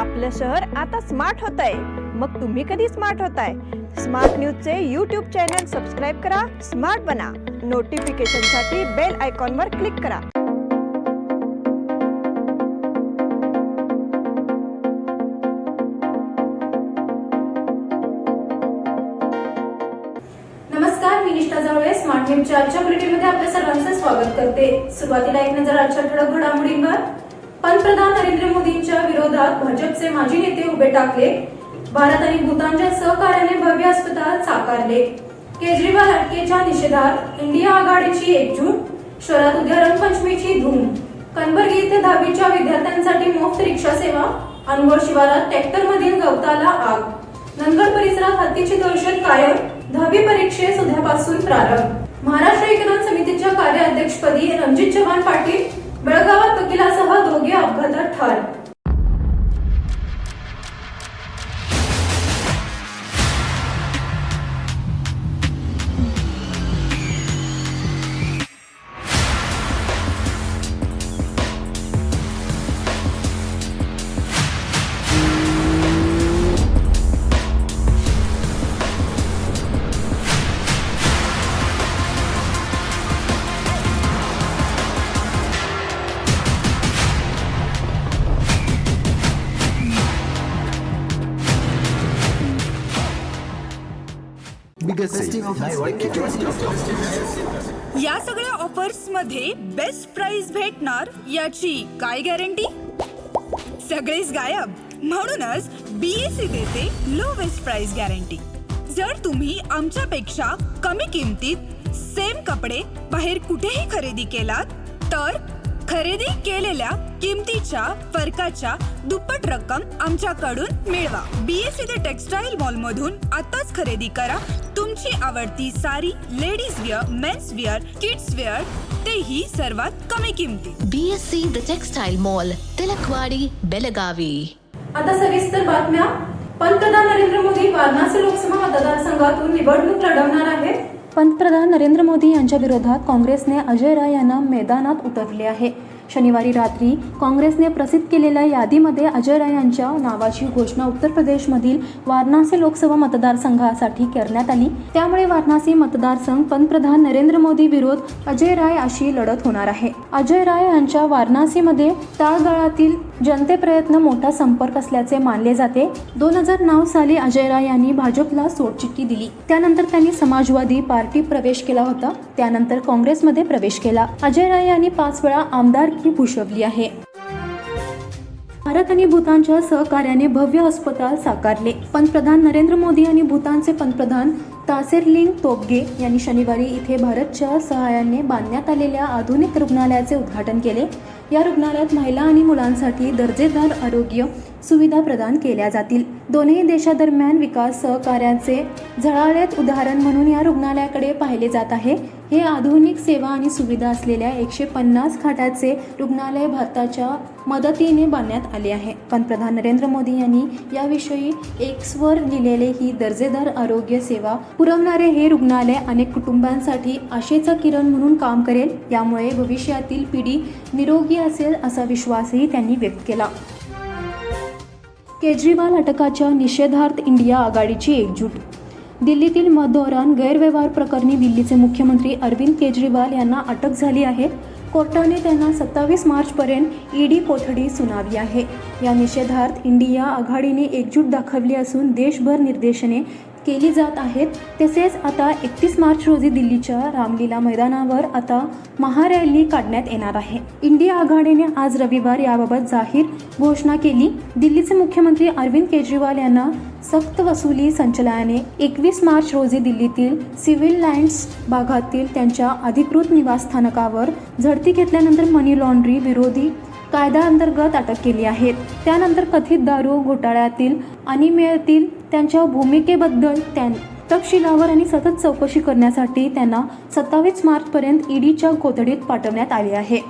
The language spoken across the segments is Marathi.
आपलं शहर आता स्मार्ट होतंय. मग तुम्ही कधी स्मार्ट होताय? स्मार्ट न्यूजचे यूट्यूब चॅनल सबस्क्राईब करा, स्मार्ट बना. नोटिफिकेशनसाठी बेल आयकॉनवर क्लिक करा. नमस्कार, मी निष्ठा जावळे. स्मार्ट न्यूजच्या आजच्या बुलेटिनमध्ये आपल्या सर्वांचं स्वागत करते. सुरुवातीला एक नजर आजच्या ठळक घडामोडींवर. पंतप्रधान नरेंद्र मोदींच्या विरोधात भाजपचे माजी नेते उभे टाकले. भारत आणि भूतानच्या सहकार्याने भव्य अस्पताल साकारले. केजरीवाल अटकेच्या निषेधार्थ इंडिया आघाडीची एकजूट. शहरात उद्या रंगपंचमीची धूम. कणबर्गी येथे 10वीच्या विद्यार्थ्यांसाठी मोफत रिक्षा सेवा. अनगोळ शिवारात ट्रॅक्टरमधील गवताला आग. नंदगड परिसरात हत्तीची दहशत कायम. 10वी परीक्षेस उद्यापासून प्रारंभ. महाराष्ट्र विज्ञान समितीच्या कार्याध्यक्षपदी रणजित चव्हाण पाटील. बेळगावात वकिलासह दोघे अपघातात ठार. या सगळ्या ऑफर्स मध्ये बेस्ट प्राइस भेटणार याची काय गॅरंटी? सगळेच गायब. म्हणूनच BSE देते लोवेस्ट प्राइस गॅरंटी. जर तुम्ही आमच्यापेक्षा कमी किमतीत सेम कपडे बाहेर कुठेही खरेदी केलात तर खरेदी केलेल्या किमतीच्या फरकाच्या दुप्पट रक्कम आमच्याकडून मिळवा. BSE द टेक्सटाईल मॉल मधून आताच खरेदी करा तुमची आवडती sari, ladies wear, men's wear, kids wear, तेही सर्वात कमी किमतीत. BSE the textile mall, Tilakwadi, Belagavi. आता सविस्तर बातम्या. पंतप्रधान नरेंद्र मोदी वाराणसी लोकसभा मतदारसंघातून निवडणूक लढवणार आहेत. पंतप्रधान नरेंद्र मोदी यांच्या विरोधात काँग्रेसने अजय राय यांना मैदानात उतरले आहे. शनिवारी रात्री काँग्रेसने प्रसिद्ध केलेल्या यादीमध्ये अजय राय यांच्या नावाची घोषणा उत्तर प्रदेशमधील वाराणसी लोकसभा मतदारसंघासाठी करण्यात आली. त्यामुळे वाराणसी मतदारसंघ पंतप्रधान नरेंद्र मोदी विरोध अजय राय अशी लढत होणार आहे. अजय राय यांच्या वाराणसीमध्ये तळागाळातील जनते प्रयत्न मोठा संपर्क असल्याचे मानले जाते. 2009 साली अजय राय यांनी भाजपला सोडचिठ्ठी दिली. त्यानंतर त्यांनी समाजवादी पार्टी प्रवेश केला होता. त्यानंतर काँग्रेसमध्ये प्रवेश केला. अजय राय यांनी 5 वेळा आमदारकी भूषवली आहे. भारत आणि भूतानच्या सहकार्याने भव्य अस्पताल साकारले. पंतप्रधान नरेंद्र मोदी आणि भूतानचे पंतप्रधान तासेरलिंग तोब्गे यांनी शनिवारी इथे भारतच्या सहाय्याने बांधण्यात आलेल्या आधुनिक रुग्णालयाचे उद्घाटन केले. या रुग्णालयात महिला आणि मुलांसाठी दर्जेदार आरोग्य सुविधा प्रदान केल्या जातील. दोन्ही देशादरम्यान विकास सहकार्याचे झळाळत उदाहरण म्हणून या रुग्णालयाकडे पाहिले जात आहे. हे आधुनिक सेवा आणि सुविधा असलेल्या 150 खाटाचे रुग्णालय भारताच्या मदतीने बांधण्यात आले आहे. पंतप्रधान नरेंद्र मोदी यांनी याविषयी एक्सवर लिहिलेले ही दर्जेदार आरोग्य सेवा पुरवणारे हे रुग्णालय अनेक कुटुंबांसाठी आशेचा किरण म्हणून काम करेल. यामुळे भविष्यातील पिढी निरोगी असेल असा विश्वासही त्यांनी व्यक्त केला. केजरीवाल अटकाच्या निषेधार्थ इंडिया आघाडीची एकजूट. दिल्लीतील मधोरण गैरव्यवहार प्रकरणी दिल्लीचे मुख्यमंत्री अरविंद केजरीवाल यांना अटक झाली आहे. कोर्टाने त्यांना 27 मार्चपर्यंत ED कोठडी सुनावली आहे. या निषेधार्थ इंडिया आघाडीने एकजूट दाखवली असून देशभर निदर्शने केली जात आहेत. तसेच आता 31 मार्च रोजी दिल्लीच्या रामलीला मैदानावर आता महारॅली काढण्यात येणार आहे. इंडिया आघाडीने आज रविवार याबाबत जाहीर घोषणा केली. दिल्लीचे मुख्यमंत्री अरविंद केजरीवाल यांना सक्त वसुली संचालनाने 21 मार्च रोजी दिल्लीतील सिव्हिल लाईन्स भागातील त्यांच्या अधिकृत निवासस्थानकावर झडती घेतल्यानंतर मनी लॉन्ड्री विरोधी कायद्याअंतर्गत अटक केली आहे. त्यानंतर कथित दारू घोटाळ्यातील अनियमिततेतील त्यांच्या भूमिकेबद्दल तपशिलावर आणि सतत चौकशी करण्यासाठी त्यांना 27 मार्चपर्यंत EDच्या कोठडीत पाठवण्यात आले आहे.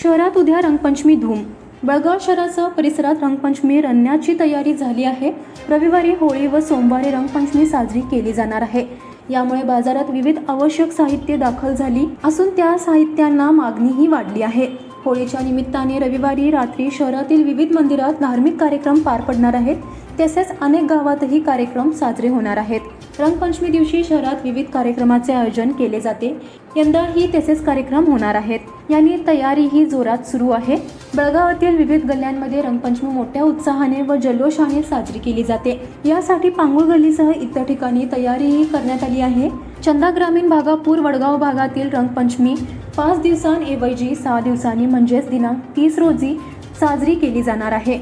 शहरात उद्या रंगपंचमी धूम. बेळगाव शहरासह परिसरात रंगपंचमी रंगण्याची तयारी झाली आहे. रविवारी होळी व सोमवारी रंगपंचमी साजरी केली जाणार आहे. यामुळे बाजारात विविध आवश्यक साहित्य दाखल झाली असून त्या साहित्यांना मागणीही वाढली आहे. होळीच्या निमित्ताने रविवारी रात्री शहरातील विविध मंदिरात धार्मिक कार्यक्रम पार पडणार आहेत. तसेच अनेक गावातही कार्यक्रम साजरे होणार आहेत. रंगपंचमी दिवशी शहरात विविध कार्यक्रमाचे आयोजन केले जाते. यंदाही तसेच कार्यक्रम होणार आहेत. यांनी तयारीही जोरात सुरू आहे. बेळगावातील विविध गल्ल्यांमध्ये रंगपंचमी मोठ्या उत्साहाने व जल्लोषाने साजरी केली जाते. यासाठी पांगुळ गल्लीसह इतर ठिकाणी तयारीही करण्यात आली आहे. चंदा ग्रामीण भागापूर वडगाव भागातील रंगपंचमी 5 दिवसांऐवजी 6 दिवसांनी म्हणजेच दिनांक 30 रोजी साजरी केली जाणार आहे.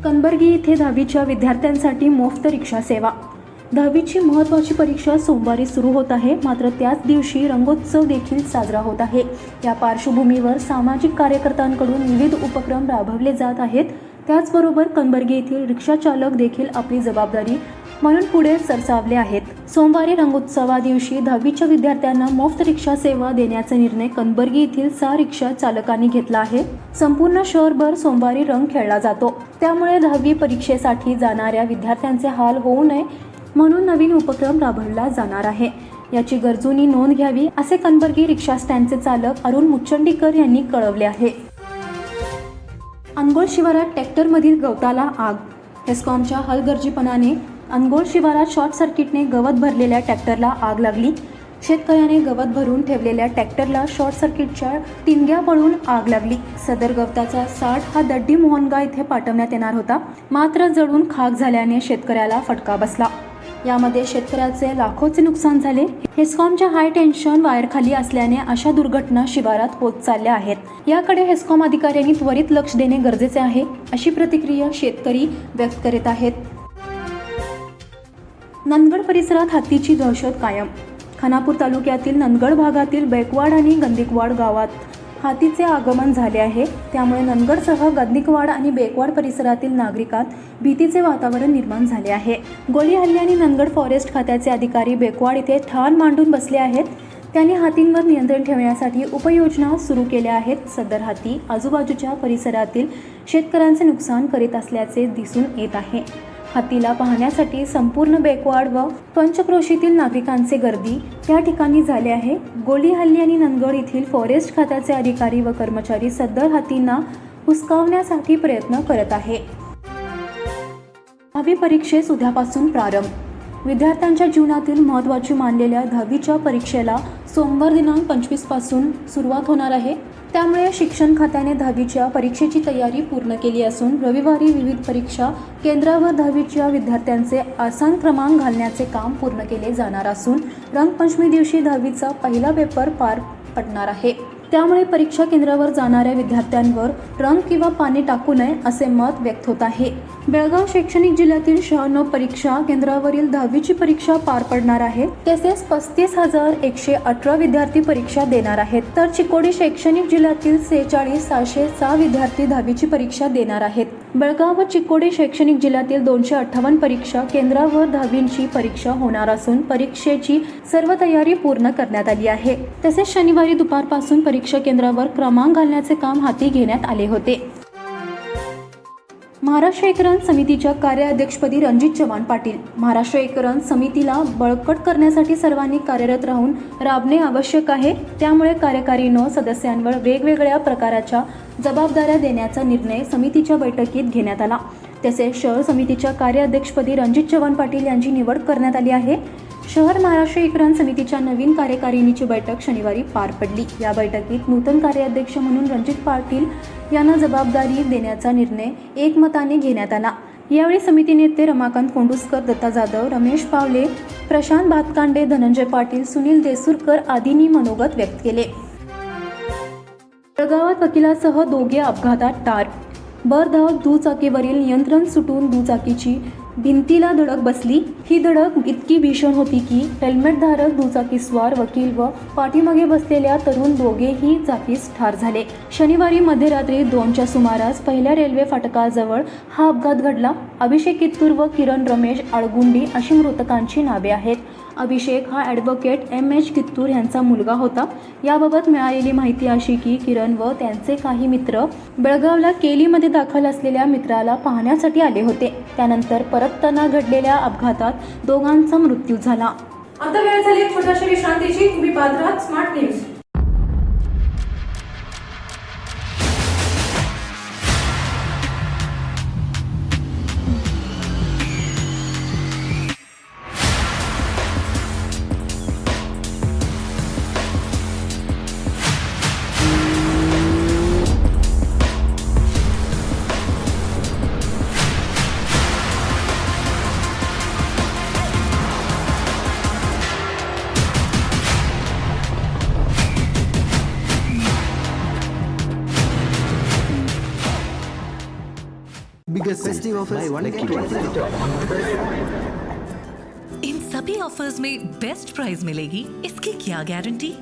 कनबर्गी येथे 10वीच्या विद्यार्थ्यांसाठी मोफत रिक्षा सेवा. 10वीची महत्त्वाची परीक्षा सोमवारी सुरू होत आहे. मात्र त्याच दिवशी रंगोत्सव देखील साजरा होत आहे. या पार्श्वभूमीवर सामाजिक कार्यकर्त्यांकडून विविध उपक्रम राबवले जात आहेत. त्याचबरोबर कनबर्गी येथील रिक्षा चालक देखील आपली जबाबदारी म्हणून पुढे सरसावले आहेत. सोमवारी रंगोत्सवा दिवशी 10वीच्या विद्यार्थ्यांना मोफत रिक्षा सेवा देण्याचा निर्णय कनबर्गी येथील 6 रिक्षा चालकांनी घेतला आहे. संपूर्ण शहरभर सोमवारी रंग खेळला जातो. त्यामुळे 10वी परीक्षेसाठी जाणाऱ्या विद्यार्थ्यांचे हाल होऊ नये म्हणून नवीन उपक्रम राबवला जाणार आहे. याची गरजूंनी नोंद घ्यावी असे कनबर्गी रिक्षा स्टँडचे चालक अरुण मुचंडीकर यांनी कळवले आहे. अनगोळ शिवारात ट्रॅक्टरमधील गवताला आग. हेस्कॉमच्या हलगर्जीपणाने अनगोळ शिवारात शॉर्ट सर्किटने गवत भरलेल्या ट्रॅक्टरला आग लागली. शेतकऱ्याने गवत भरून ठेवलेल्या ट्रॅक्टरला शॉर्ट सर्किटच्या टिंग्या पडून आग लागली. सदर गवताचा साठ हा दड्डी मोहनगाव येथे पाठवण्यात येणार होता. मात्र जळून खाक झाल्याने शेतकऱ्याला फटका बसला. यामध्ये शेतकऱ्याचे लाखोचे नुकसान झाले. हेस्कॉमच्या हाय टेन्शन वायरखाली असल्याने अशा दुर्घटना शिवारात होत चालल्या आहेत. याकडे हेस्कॉम अधिकाऱ्यांनी त्वरित लक्ष देणे गरजेचे आहे अशी प्रतिक्रिया शेतकरी व्यक्त करीत आहेत. नंदगड परिसरात हत्तीची दहशत कायम. खानापूर तालुक्यातील नंदगड भागातील बेकवाड आणि गंदिकवाड गावात हातीचे आगमन झाले आहे. त्यामुळे नंदगडसह गंदिकवाड आणि बेकवाड परिसरातील नागरिकांत भीतीचे वातावरण निर्माण झाले आहे. गोळी हल्ल्याने नंदगड फॉरेस्ट खात्याचे अधिकारी बेकवाड येथे ठाण मांडून बसले आहेत. त्यांनी हातींवर नियंत्रण ठेवण्यासाठी उपाययोजना सुरू केल्या आहेत. सदर हाती आजूबाजूच्या परिसरातील शेतकऱ्यांचे नुकसान करीत असल्याचे दिसून येत आहे. हत्तीला पाहण्यासाठी संपूर्ण बेकवाड व पंचक्रोशीतील नागरिकांचे गर्दी त्या ठिकाणी झाले आहे. गोळी हल्ली आणि नंदगड येथील फॉरेस्ट खात्याचे अधिकारी व कर्मचारी सदर हत्तींना हुसकावण्यासाठी प्रयत्न करत आहे. 10वी परीक्षेस उद्यापासून प्रारंभ. विद्यार्थ्यांच्या जीवनातील महत्त्वाची मानलेल्या 10वीच्या परीक्षेला सोमवार दिनांक 25 पासून सुरुवात होणार आहे. त्यामुळे शिक्षण खात्याने 10वीच्या परीक्षेची तयारी पूर्ण केली असून रविवारी विविध परीक्षा केंद्रावर 10वीच्या विद्यार्थ्यांचे आसान क्रमांक घालण्याचे काम पूर्ण केले जाणार असून रंगपंचमी दिवशी 10वीचा पहिला पेपर पार पडणार आहे. त्यामुळे परीक्षा केंद्रावर जाणाऱ्या विद्यार्थ्यांवर रंग किंवा पाणी टाकू नये असे मत व्यक्त होत आहे. बेळगाव शैक्षणिक जिल्ह्यातील 96 परीक्षा केंद्रावरील 10वीची परीक्षा पार पडणार आहे. तसेच 35,118 विद्यार्थी परीक्षा देणार आहेत. तर चिकोडी शैक्षणिक जिल्ह्यातील 46,706 विद्यार्थी 10वीची परीक्षा देणार आहेत. बेळगाव व चिकोडी शैक्षणिक जिल्ह्यातील 258 परीक्षा केंद्रावर 10वीची परीक्षा होणार असून परीक्षेची सर्व तयारी पूर्ण करण्यात आली आहे. तसेच शनिवारी दुपारपासून परीक्षा केंद्रावर क्रमांक घालण्याचे काम हाती घेण्यात आले होते. महाराष्ट्र एकीकरण समितीच्या कार्याध्यक्षपदी रणजित चव्हाण पाटील. महाराष्ट्र एकीकरण समितीला बळकट करण्यासाठी सर्वांनी कार्यरत राहून राबणे आवश्यक आहे. त्यामुळे कार्यकारीनं सदस्यांवर वेगवेगळ्या प्रकारच्या जबाबदाऱ्या देण्याचा निर्णय समितीच्या बैठकीत घेण्यात आला. तसेच शहर समितीच्या कार्याध्यक्षपदी रणजित चव्हाण पाटील यांची निवड करण्यात आली आहे. शहर महाराष्ट्र एकीकरण समितीच्या नवीन कार्यकारिणीची बैठक शनिवारी पार पडली. या बैठकीत नूतन कार्याध्यक्ष म्हणून रणजित पाटील यांना जबाबदारी देण्याचा निर्णय एकमताने घेण्यात आला. यावेळी समिती नेते रमाकांत कोंडुस्कर, दत्ता जाधव, रमेश पावले, प्रशांत भातकांडे, धनंजय पाटील, सुनील देसूरकर आदींनी मनोगत व्यक्त केले. बेळगावात वकिलासह दोघे अपघातात ठार. भरधाव दुचाकीवरील नियंत्रण सुटून दुचाकीची भिंतीला धडक बसली. ही धडक इतकी भीषण होती की हेल्मेटधारक दुचाकीस्वार वकील व पाठीमागे बसलेल्या तरुण दोघेही जागीच ठार झाले. शनिवारी मध्यरात्री 2च्या सुमारास पहिल्या रेल्वे फाटकाजवळ हा अपघात घडला. अभिषेक कित्तूर व किरण रमेश आळगुंडी अशी मृतकांची नावे आहेत. अभिषेक हा ॲडव्होकेट M.H. कित्तूर यांचा मुलगा होता. याबाबत मिळालेली माहिती अशी की किरण व त्यांचे काही मित्र बेळगावला केलीमध्ये दाखल असलेल्या मित्राला पाहण्यासाठी आले होते. त्यानंतर परतताना घडलेल्या अपघातात दोघांचा मृत्यू झाला. आता वेळ झाली छोट्याशा विश्रांतीची. तुम्ही पाहत राहा smart news. biggest festive offers buy one get one. In सभी ऑफर्स में बेस्ट प्राइस मिलेगी, इसकी क्या गारंटी?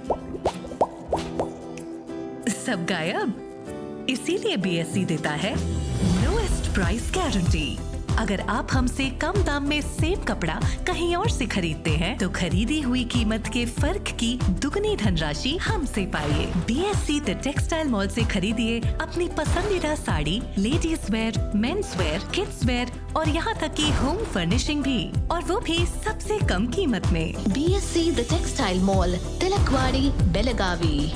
सब गायब, इसीलिए बीएसई देता है लोएस्ट प्राइस गारंटी। अगर आप हमसे कम दाम में सेम कपड़ा कहीं और से खरीदते हैं तो खरीदी हुई कीमत के फर्क की दुगनी धनराशि हमसे पाइए। बीएसई द टेक्सटाइल मॉल से खरीदिए अपनी पसंदीदा sari, ladies wear, men's wear, kids wear और यहाँ तक की होम फर्निशिंग भी, और वो भी सबसे कम कीमत में। BSC the textile mall, Tilakwadi, Belagavi.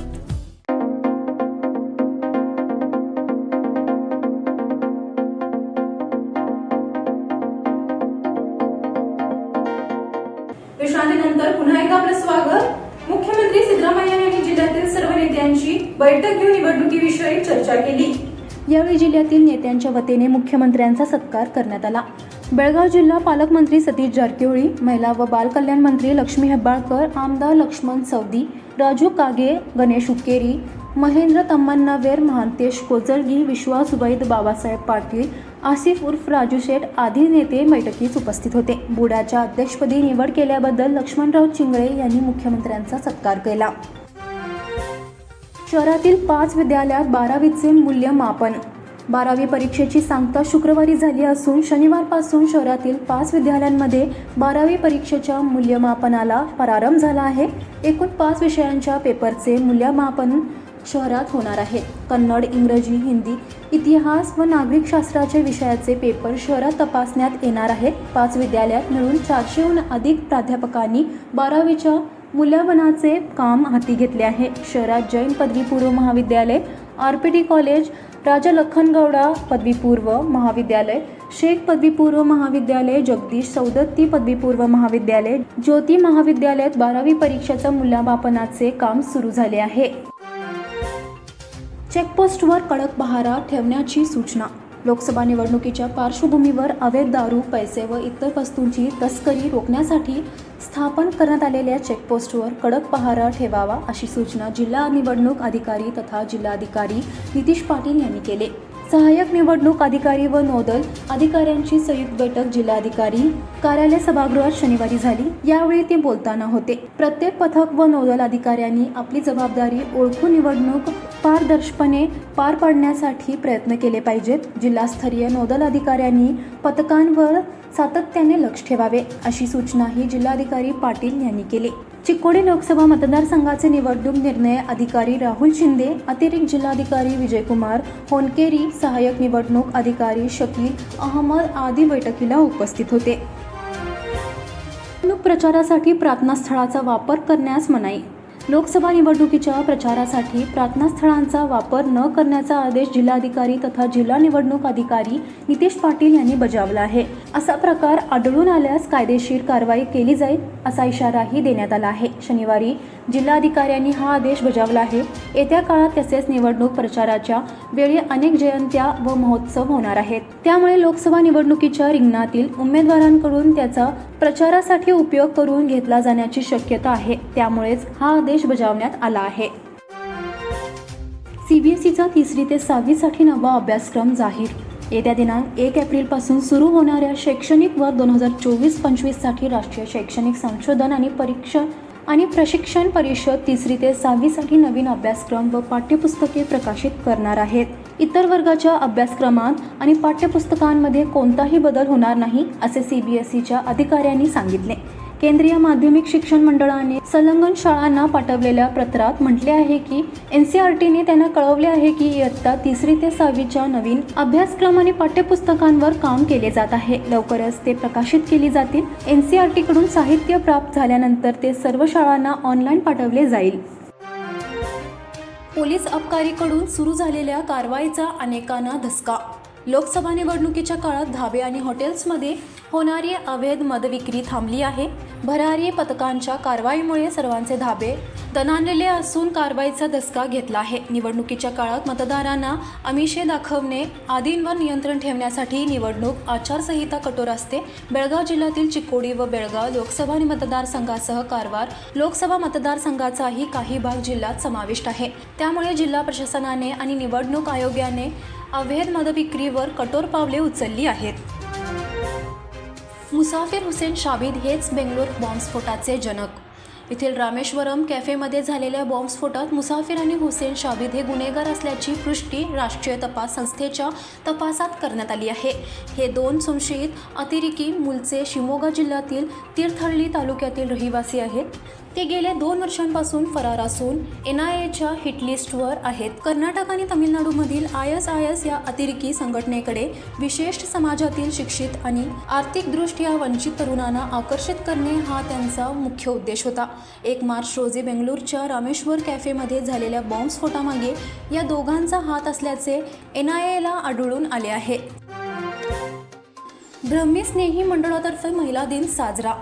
विश्रांतीनंतर पुन्हा एकदा आपलं स्वागत। मुख्यमंत्री सिद्धरामय्या यांनी जिल्ह्यातील सर्व नेत्यांची बैठक घेऊन निवडणुकीविषयी चर्चा केली। यावेळी जिल्ह्यातील नेत्यांच्या वतीने मुख्यमंत्र्यांचा सत्कार करण्यात आला। बेळगाव जिल्हा पालकमंत्री सतीश जारकिहोळी, महिला व बाल कल्याण मंत्री लक्ष्मी हेब्बाळकर, आमदार लक्ष्मण सवदी, राजू कागे, गणेश उकेरी, महेंद्र तम्मन्नावेर, महांतेश कोजळगी, विश्वास उबैद, बाबासाहेब पाटील, आसिफ उर्फ राजू शेठ आदी नेते बैठकीस उपस्थित होते। बोर्डाच्या अध्यक्षपदी निवड केल्याबद्दल लक्ष्मणराव चिंगळे यांनी मुख्यमंत्र्यांचा सत्कार केला। शहरातील 5 विद्यालयात 12वीचे मूल्यमापन। 12वी परीक्षेची सांगता शुक्रवारी झाली असून शनिवारपासून शहरातील 5 विद्यालयांमध्ये 12वी परीक्षेच्या मूल्यमापनाला प्रारंभ झाला आहे। एकूण 5 विषयांच्या पेपरचे मूल्यमापन शहरात होणार आहे। कन्नड, इंग्रजी, हिंदी, इतिहास व नागरिक शास्त्राचे विषयाचे पेपर शहरात तपासण्यात येणार आहेत। 5 विद्यालयात मिळून 400हून अधिक प्राध्यापकांनी 12वीच्या मूल्यांकनाचे काम हाती घेतले आहे। शहरात जैन पदवीपूर्व महाविद्यालय, आरपीटी कॉलेज, राजा लखनगौडा पदवीपूर्व महाविद्यालय, शेख पदवीपूर्व महाविद्यालय, जगदीश सौदत्ती पदवीपूर्व महाविद्यालय, ज्योती महाविद्यालयात 12वी परीक्षेच्या मूल्यमापनाचे काम सुरू झाले आहे। चेकपोस्टवर कडक पहारा ठेवण्याची सूचना। लोकसभा निवडणुकीच्या पार्श्वभूमीवर अवैध दारू, पैसे व इतर वस्तूंची तस्करी रोखण्यासाठी स्थापन करण्यात आलेल्या चेकपोस्टवर कडक पहारा ठेवावा अशी सूचना जिल्हा निवडणूक अधिकारी तथा जिल्हाधिकारी नितीश पाटील यांनी केले। सहाय्यक निवडणूक अधिकारी व नोडल अधिकाऱ्यांची संयुक्त बैठक जिल्हाधिकारी कार्यालय सभागृहात शनिवारी झाली। यावेळी ते बोलताना होते। प्रत्येक पथक व नोडल अधिकाऱ्यांनी आपली जबाबदारी ओळखून निवडणूक पारदर्शकपणे पार पाडण्यासाठी प्रयत्न केले पाहिजेत। जिल्हास्तरीय नोडल अधिकाऱ्यांनी पथकांवर सातत्याने लक्ष ठेवावे अशी सूचनाही जिल्हाधिकारी पाटील यांनी केली। चिकोडी लोकसभा मतदारसंघाचे निवडणूक निर्णय अधिकारी राहुल शिंदे, अतिरिक्त जिल्हाधिकारी विजयकुमार होनकेरी, सहाय्यक निवडणूक अधिकारी शकील अहमद आदी बैठकीला उपस्थित होते। निवडणूक प्रचारासाठी प्रार्थनास्थळाचा वापर करण्यास मनाई। लोकसभा निवडणुकीच्या प्रचारासाठी प्रार्थनास्थळांचा वापर न करण्याचा आदेश जिल्हाधिकारी तथा जिल्हा निवडणूक अधिकारी नितीश पाटील यांनी बजावला आहे। असा प्रकार आढळून आल्यास कायदेशीर कारवाई केली जाईल असा इशाराही देण्यात आला आहे। शनिवारी जिल्हाधिकाऱ्यांनी हा आदेश बजावला आहे। येत्या काळात तसेच निवडणूक प्रचाराच्या वेळी अनेक जयंत्या व महोत्सव होणार आहेत। त्यामुळे लोकसभा निवडणुकीच्या रिंगणातील उमेदवारांकडून त्याचा प्रचारासाठी उपयोग करून घेतला जाण्याची शक्यता आहे। त्यामुळेच हा आदेश बजावण्यात आला आहे। सीबीएसईचा 3री ते 6वी साठी नवा अभ्यासक्रम जाहीर। येत्या दिनांक 1 एप्रिलपासून सुरू होणाऱ्या शैक्षणिक वर्ष 2024-25 साठी राष्ट्रीय शैक्षणिक संशोधन आणि प्रशिक्षण परिषद 3री ते 6वी साठी नवीन अभ्यासक्रम व पाठ्यपुस्तके प्रकाशित करणार आहेत। इतर वर्गाच्या अभ्यासक्रमात आणि पाठ्यपुस्तकांमध्ये कोणताही बदल होणार नाही असे सीबीएसईच्या अधिकाऱ्यांनी सांगितले। केंद्रीय माध्यमिक शिक्षण मंडळाने संलग्न शाळांना पाठवलेल्या पत्रात म्हटले आहे की एनसीईआरटीने त्यांना कळवले आहे की इयत्ता 3री ते 6वीच्या नवीन अभ्यासक्रम आणि पाठ्यपुस्तकांवर काम केले जात आहे। लवकरच ते प्रकाशित केली जातील। एनसीईआरटीकडून साहित्य प्राप्त झाल्यानंतर ते सर्व शाळांना ऑनलाईन पाठवले जाईल। पोलीस अबकारीकडून सुरू झालेल्या कारवाईचा अनेकांना धसका। लोकसभा निवडणुकीच्या काळात धाबे आणि हॉटेल्समध्ये होणारी अवैध मदविक्री थांबली आहे। भरारी पथकांच्या कारवाईमुळे सर्वांचे धाबे दणाणलेले असून कारवाईचा धसका घेतला आहे। निवडणुकीच्या काळात मतदारांना आमिषे दाखवणे आदींवर नियंत्रण ठेवण्यासाठी निवडणूक आचारसंहिता कठोर असते। बेळगाव जिल्ह्यातील चिकोडी व बेळगाव लोकसभा मतदारसंघासह कारवार लोकसभा मतदारसंघाचाही काही भाग जिल्ह्यात समाविष्ट आहे। त्यामुळे जिल्हा प्रशासनाने आणि निवडणूक आयोगाने अवैध मदविक्रीवर कठोर पावले उचलली आहेत. मुसाफिर हुसेन शाबिद हेच बेंगलोर बॉम्बस्फोटाचे जनक. येथील रामेश्वरम कॅफेमध्ये झालेल्या बॉम्बस्फोटात मुसाफिर आणि हुसेन शाबिद हे गुन्हेगार असल्याची पुष्टी राष्ट्रीय तपास संस्थेच्या तपासात करण्यात आली आहे. हे 2 संशयित अतिरेकी मूळचे शिमोगा जिल्ह्यातील तीर्थहल्ली तालुक्यातील रहिवासी आहेत. ते गेल्या 2 वर्षांपासून फरार असून NIAच्या हिटलिस्टवर आहेत. कर्नाटक आणि तमिळनाडूमधील ISIS या अतिरेकी संघटनेकडे विशेष समाजातील शिक्षित आणि आर्थिकदृष्ट्या वंचित तरुणांना आकर्षित करणे हा त्यांचा मुख्य उद्देश होता. 1 मार्च रोजी बेंगळूरच्या रामेश्वर कॅफेमध्ये झालेल्या बॉम्बस्फोटामागे या दोघांचा हात असल्याचे NIAला आढळून आले आहे. ब्रह्मी स्नेही मंडळातर्फे महिला दिन साजरा.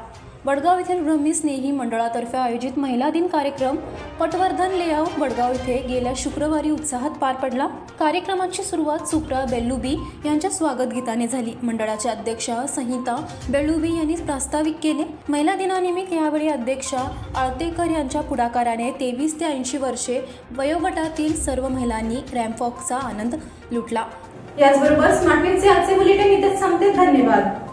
वडगाव येथील ब्रह्मी स्नेही मंडळातर्फे आयोजित महिला दिन कार्यक्रम पटवर्धन लेआउट वडगाव येथे गेल्या शुक्रवारी उत्साहात पार पडला. कार्यक्रमाची सुरुवात सुप्रा बेल्लुबी यांच्या स्वागत गीताने झाली. मंडळाच्या अध्यक्षा संहिता बेल्लुबी यांनी प्रास्ताविक केले. महिला दिनानिमित्त यावेळी अध्यक्षा आळतेकर यांच्या पुढाकाराने 23 ते 80 वर्षे वयोगटातील सर्व महिलांनी रॅम्पवॉकचा आनंद लुटला. याचबरोबर स्मार्ट न्यूजचे आजचे बुलेटिन इथेच संपते. धन्यवाद.